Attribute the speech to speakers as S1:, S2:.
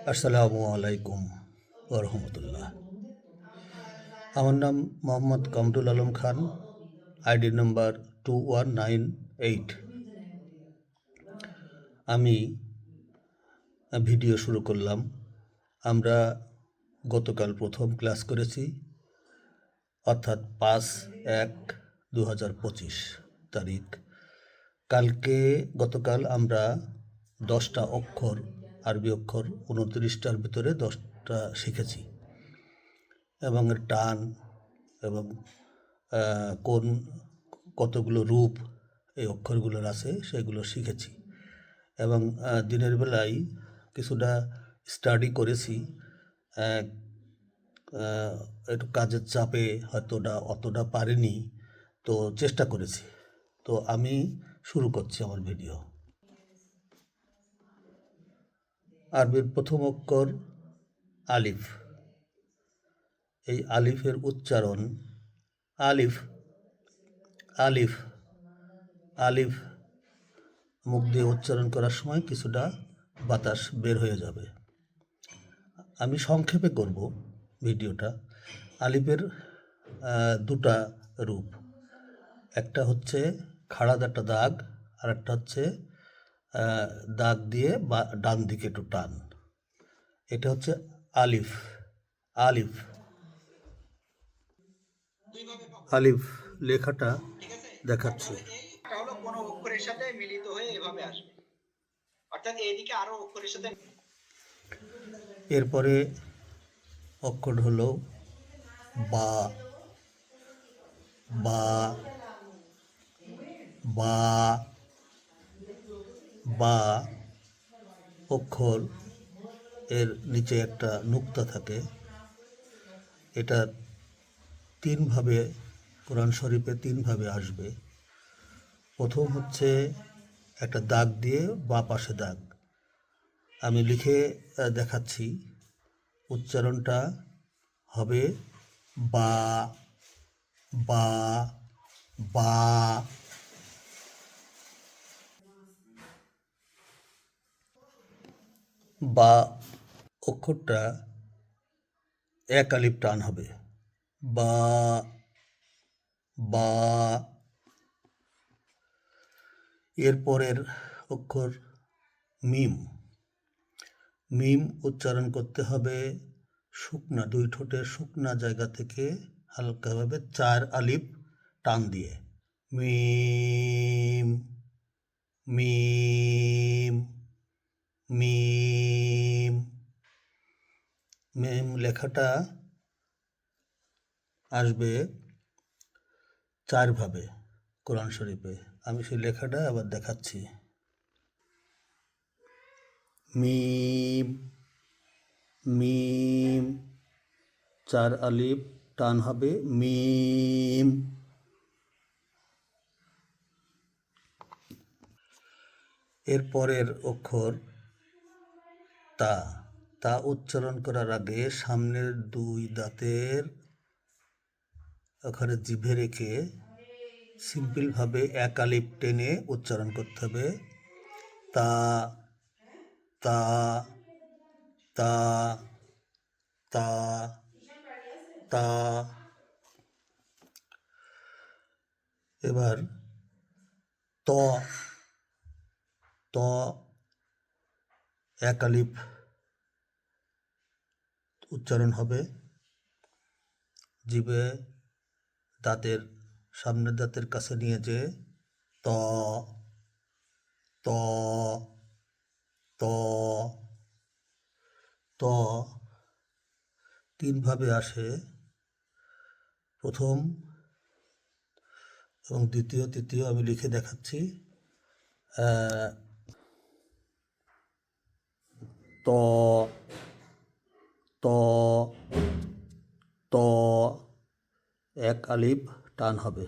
S1: আসসালামু আলাইকুম রহমতুল্লাহ। আমার নাম মোহাম্মদ কামরুল আলম খান, আইডি নম্বর 2198। আমি ভিডিও শুরু করলাম। আমরা গতকাল প্রথম ক্লাস করেছি, অর্থাৎ 5/1/2025 তারিখ। গতকাল আমরা 10টা অক্ষর, আরবি অক্ষর 29টার ভিতরে 10টা শিখেছি এবং এর টান এবং কোন কতগুলো রূপ এই অক্ষরগুলোর আছে সেগুলো শিখেছি এবং দিনের বেলায় কিছুটা স্টাডি করেছি। একটু কাজের চাপে হয়তো অতটা পারিনি, তো চেষ্টা করেছি। তো আমি শুরু করছি আমার ভিডিও। আরবির প্রথম অক্ষর আলিফ। এই আলিফের উচ্চারণ আলিফ আলিফ আলিফ মুখ দিয়ে উচ্চারণ করার সময় কিছুটা বাতাস বের হয়ে যাবে। আমি সংক্ষেপে করব ভিডিওটা। আলিফের দুটা রূপ, একটা হচ্ছে খাড়া একটা দাগ, আর একটা হচ্ছে দাগ দিয়ে বা ডান দিকে একটু টান। এটা হচ্ছে আলিফ। আলিফ আলিফ লেখাটা দেখাচ্ছি।
S2: হলো কোন অক্ষরের সাথে মিলিত হয়ে এভাবে আসবে, অর্থাৎ এইদিকে আরো অক্ষরের সাথে।
S1: এরপরে অক্ষর হলো বা। বা বা বা অক্ষর এর নিচে একটা নুক্তা থাকে। এটা তিনভাবে কোরআন শরীফে তিনভাবে আসবে। প্রথম হচ্ছে একটা দাগ দিয়ে বা পাশে দাগ। আমি লিখে দেখাচ্ছি। উচ্চারণটা হবে বা বা বা। বা অক্ষরটা এক আলিফ টান হবে। বা বা। এরপরের অক্ষর মিম। মিম উচ্চারণ করতে হবে শুকনা, দুই ঠোঁটের শুকনা জায়গা থেকে হালকাভাবে 4 আলিফ টান দিয়ে। মিম মিম মিম। মিম লেখাটা আসবে 4 ভাবে কোরআন শরীফে। আমি সেই লেখাটা আবার দেখাচ্ছি। মিম মিম 4 আলিফ টান হবে মিম। এরপরের অক্ষর তা। তা উচ্চারণ করার আগে সামনের 2 দাঁতের ওখানে জিভে রেখে সিম্পলভাবে এক আলিফ টেনে উচ্চারণ করতে হবে। তা তা তা তা তা। এবার ত। ত এক আলিফ উচ্চারণ হবে। জিভে দাঁতের সামনের দাঁতের কাছে নিয়ে যে ত ত ত ত তিনভাবে আসে। প্রথম এবং দ্বিতীয় তৃতীয় আমি লিখে দেখাচ্ছি। ত ত ত এক আলিফ টান হবে।